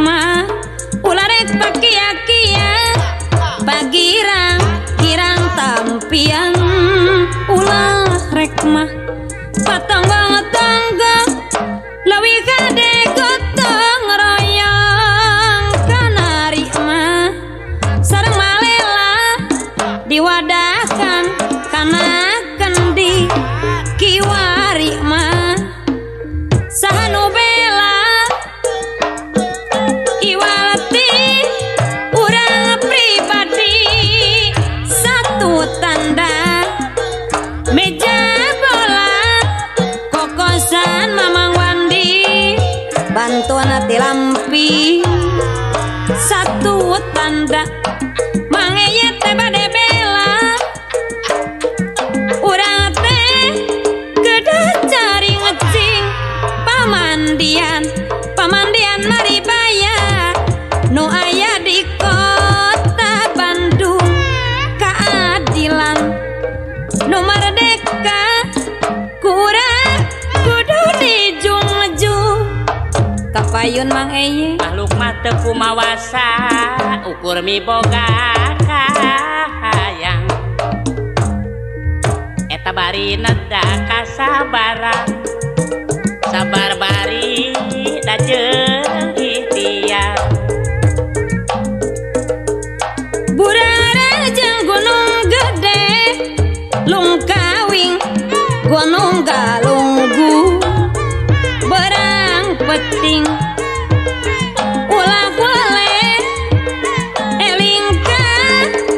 mah ulah rek pakia-kia pagirang-girang tampian ulah rek mah patangga-tangga lawi kade gotong royong kanari mah sareng malela diwadahkan kana kendi kiwari mah sahanu bela iwalati urang pribadi satu tanda meja bola kokosan mamang Wandi bantuan hati lampi satu tanda mangeye teh bade bela urang teh gede cari ngecing pamandian Maribaya nu aya di kota Bandung keadilan nu merdeka kurang kudu dijung-jung kapayun Mang Eye makhluk mah teu kumawasa ukur miboga kahayang eta bari neda kasabaran sabar bari da jeung ikhtiar burara jeung gunung gede lungkawing gunung galunggu berang peting ulah boleh eling ka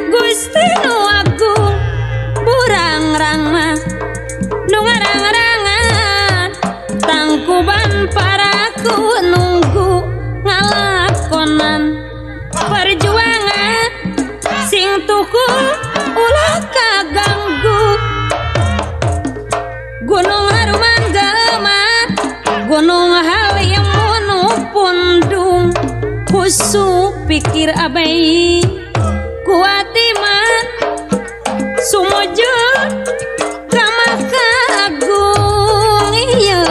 Gusti nu Agung burang-rang mah nu ngarang-rangan tangkuban paraku nunggu ngalakonan perjuangan sing tuku ulah kaganggu gunung haruman gelema gunung halium nu pundung husu pikir abai kuat iman sumujud kamah kagung ieu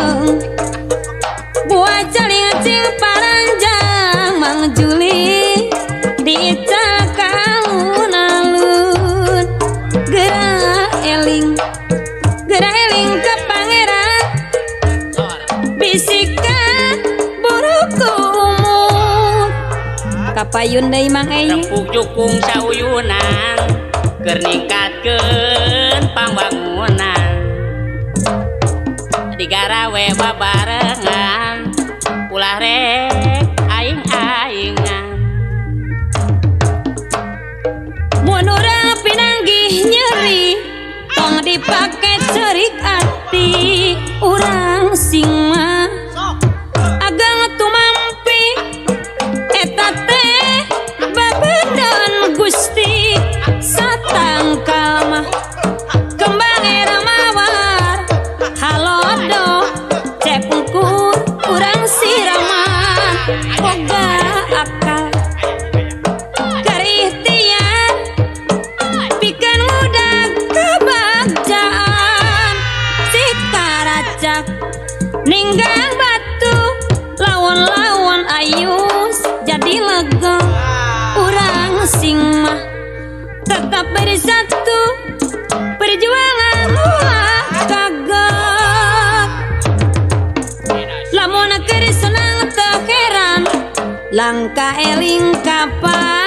buat jaling cing paranjang Mang Juli dicakau alun gerah eling ke pangeran bisikan buruku umur kapayun deui Mang Eye rempuk jukung sauyunan keur ningkatkeun pambangunan digarawe babarengan ulah rek aing-aingan mun urang pinanggih nyeri tong dipake cerik ati urang sing mah agang tumampi eta teh babedon Gusti satangkal mah kembang era mawar halodo cek ukur urang siraman boga akal kerikhtiar pikeun ngudag kebagjaan si karacak ninggang batu lawan-lawan ayus jadi lega urang sing mah tetap bersatu perjuangan ulah kagak lamun keur senang teu heran langka eling kapal